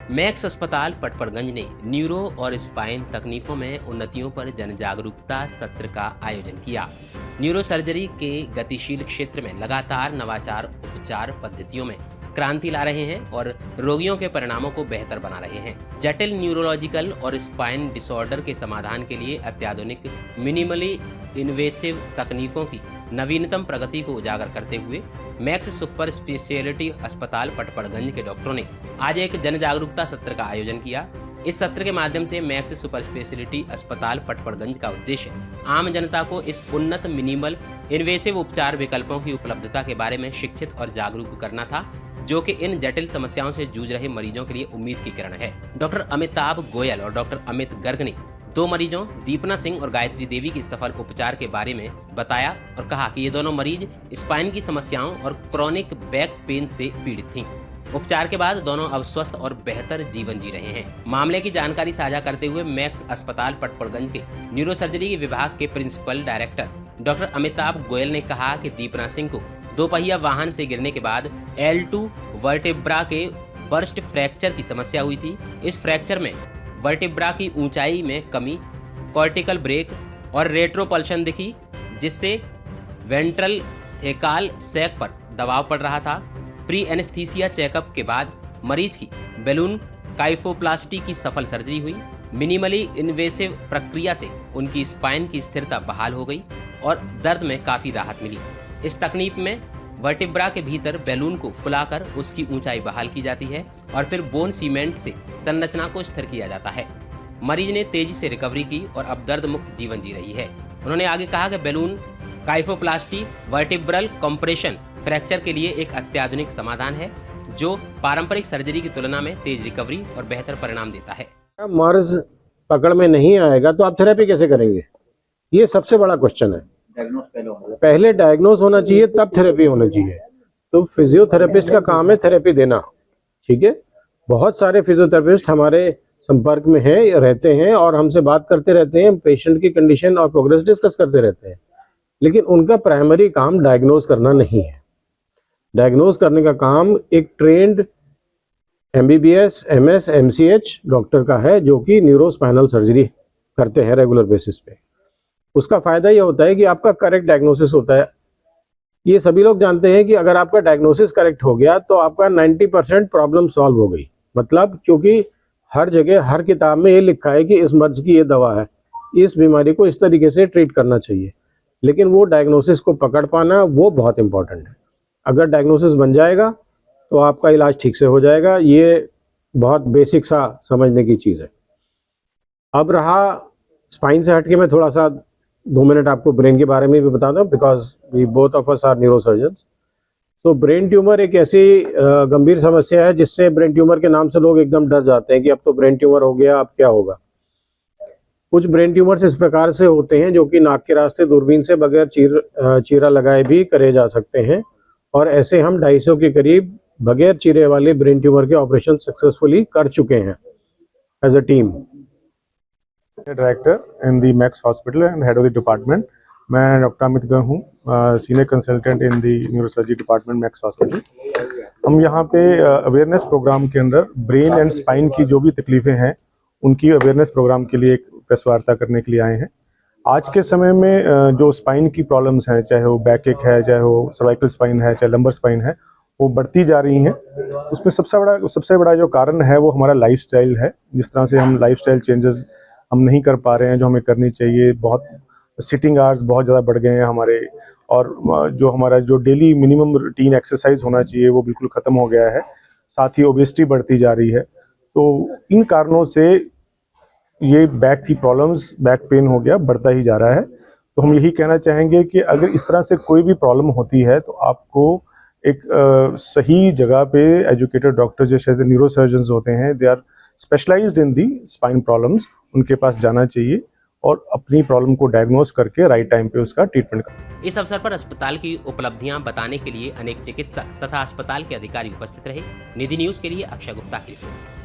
Max अस्पताल पटपड़गंज ने neuro और स्पाइन तकनीकों में उन्नतियों पर जन जागरूकता सत्र का आयोजन किया। न्यूरो सर्जरी के गतिशील क्षेत्र में लगातार नवाचार उपचार पद्धतियों में क्रांति ला रहे हैं और रोगियों के परिणामों को बेहतर बना रहे हैं। जटिल न्यूरोलॉजिकल और स्पाइन डिसऑर्डर के समाधान के लिए अत्याधुनिक मिनिमली इन्वेसिव तकनीकों की नवीनतम प्रगति को उजागर करते हुए मैक्स सुपर स्पेशलिटी अस्पताल पटपड़गंज के डॉक्टरों ने आज एक जन जागरूकता सत्र का आयोजन किया। इस सत्र के माध्यम से मैक्स सुपर स्पेशलिटी अस्पताल पटपड़गंज का उद्देश्य आम जनता को इस उन्नत मिनिमल इन्वेसिव उपचार विकल्पों की उपलब्धता के बारे में शिक्षित और जागरूक करना था, जो कि इन जटिल समस्याओं से जूझ रहे मरीजों के लिए उम्मीद की किरण है। डॉक्टर अमिताभ गोयल और डॉक्टर अमित गर्ग ने 2 मरीजों दीपना सिंह और गायत्री देवी की सफल उपचार के बारे में बताया और कहा कि ये दोनों मरीज स्पाइन की समस्याओं और क्रोनिक बैक पेन से पीड़ित थीं। उपचार के बाद दोनों अब स्वस्थ और बेहतर जीवन जी रहे हैं। मामले की जानकारी साझा करते हुए मैक्स अस्पताल पटपड़गंज के न्यूरो सर्जरी विभाग के principal director doctor Amitabh Goyal ने कहा कि दीपना सिंह को 2 पहिया वाहन से गिरने के बाद L2 वर्टेब्रा के बर्स्ट फ्रैक्चर की समस्या हुई थी। इस फ्रैक्चर में वर्टेब्रा की ऊंचाई में कमी, कॉर्टिकल ब्रेक और रेट्रोपल्शन दिखी, जिससे वेंट्रल थेकाल सैक पर दबाव पड़ रहा था। प्री एनेस्थीसिया चेकअप के बाद मरीज की बैलून काइफोप्लास्टी की सफल सर्जरी हुई। मिनिमली इन्वेसिव प्रक्रिया से उनकी स्पाइन की स्थिरता बहाल हो गई और दर्द में काफ़ी राहत मिली। इस तकनीक में वर्टिब्रा के भीतर बैलून को फुलाकर उसकी ऊंचाई बहाल की जाती है और फिर बोन सीमेंट से संरचना को स्थिर किया जाता है। मरीज ने तेजी से रिकवरी की और अब दर्द मुक्त जीवन जी रही है। उन्होंने आगे कहा कि balloon kyphoplasty vertebral compression fracture के लिए एक अत्याधुनिक समाधान है, जो पारंपरिक सर्जरी की तुलना में तेज रिकवरी और बेहतर परिणाम देता है। मर्ज पकड़ में नहीं आएगा तो आप थेरेपी कैसे करेंगे? ये सबसे बड़ा क्वेश्चन है। पहले डायग्नोज होना चाहिए, तब थेरेपी होना चाहिए। तो फिजियोथेरेपिस्ट का काम है थेरेपी देना, ठीक है। बहुत सारे फिजियोथेरेपिस्ट हमारे संपर्क में हैं, रहते हैं और हमसे बात करते रहते हैं, पेशेंट की कंडीशन और प्रोग्रेस डिस्कस करते रहते हैं, लेकिन उनका प्राइमरी काम डायग्नोज करना नहीं है। डायग्नोज करने का काम एक trend MBBS, MS, MCH doctor का है, जो कि न्यूरोस्पाइनल सर्जरी करते हैं रेगुलर बेसिस पे। उसका फायदा यह होता है कि आपका करेक्ट डायग्नोसिस होता है। ये सभी लोग जानते हैं कि अगर आपका डायग्नोसिस करेक्ट हो गया तो आपका 90% प्रॉब्लम सॉल्व हो गई। मतलब क्योंकि हर जगह हर किताब में ये लिखा है कि इस मर्ज की ये दवा है, इस बीमारी को इस तरीके से ट्रीट करना चाहिए, लेकिन वो डायग्नोसिस को पकड़ पाना वो बहुत इंपॉर्टेंट है। अगर डायग्नोसिस बन जाएगा तो आपका इलाज ठीक से हो जाएगा। ये बहुत बेसिक सा समझने की चीज़ है। अब रहा स्पाइन से हटके मैं थोड़ा सा 2 मिनट आपको ब्रेन के बारे में भी बताता हूँ, because we both of us are neurosurgeons. तो ब्रेन ट्यूमर एक ऐसी गंभीर समस्या है जिससे ब्रेन ट्यूमर के नाम से लोग एकदम डर जाते हैं कि अब तो ब्रेन ट्यूमर हो गया, अब क्या होगा। कुछ ब्रेन ट्यूमर्स इस प्रकार से होते हैं जो कि नाक के रास्ते दूरबीन से बगैर चीरा लगाए भी करे जा सकते हैं, और ऐसे हम 250 के करीब बगैर चीरे वाले ब्रेन ट्यूमर के ऑपरेशन सक्सेसफुली कर चुके हैं as a team. Director in the Max hospital and head of the department. मैं डॉक्टर अमित गर्ग हूँ, senior consultant in the neurosurgery department Max hospital. हम यहाँ पे अवेयरनेस प्रोग्राम के अंदर ब्रेन एंड स्पाइन की जो भी तकलीफ़ें हैं उनकी अवेयरनेस प्रोग्राम के लिए एक प्रेस वार्ता करने के लिए आए हैं। आज के समय में जो स्पाइन की प्रॉब्लम्स हैं, चाहे वो बैक एक है, चाहे वो सर्वाइकल स्पाइन है, चाहे लंबर स्पाइन है, वो बढ़ती जा रही हैं। उसमें सबसे बड़ा जो कारण है वो हमारा लाइफस्टाइल है। जिस तरह से हम लाइफस्टाइल चेंजेस हम नहीं कर पा रहे हैं जो हमें करनी चाहिए। बहुत सिटिंग आवर्स बहुत ज़्यादा बढ़ गए हैं हमारे, और जो हमारा जो डेली मिनिमम रूटीन एक्सरसाइज होना चाहिए वो बिल्कुल ख़त्म हो गया है। साथ ही ओबेसिटी बढ़ती जा रही है। तो इन कारणों से ये बैक की प्रॉब्लम्स, बैक पेन हो गया, बढ़ता ही जा रहा है। तो हम यही कहना चाहेंगे कि अगर इस तरह से कोई भी प्रॉब्लम होती है तो आपको एक सही जगह पे एजुकेटेड डॉक्टर जैसे न्यूरोसर्जन्स होते हैं, they are specialised in the spine problems, उनके पास जाना चाहिए और अपनी प्रॉब्लम को डायग्नोज करके राइट टाइम पे उसका ट्रीटमेंट करना। इस अवसर पर अस्पताल की उपलब्धियां बताने के लिए अनेक चिकित्सक तथा अस्पताल के अधिकारी उपस्थित रहे। निधि न्यूज के लिए अक्षय गुप्ता की रिपोर्ट।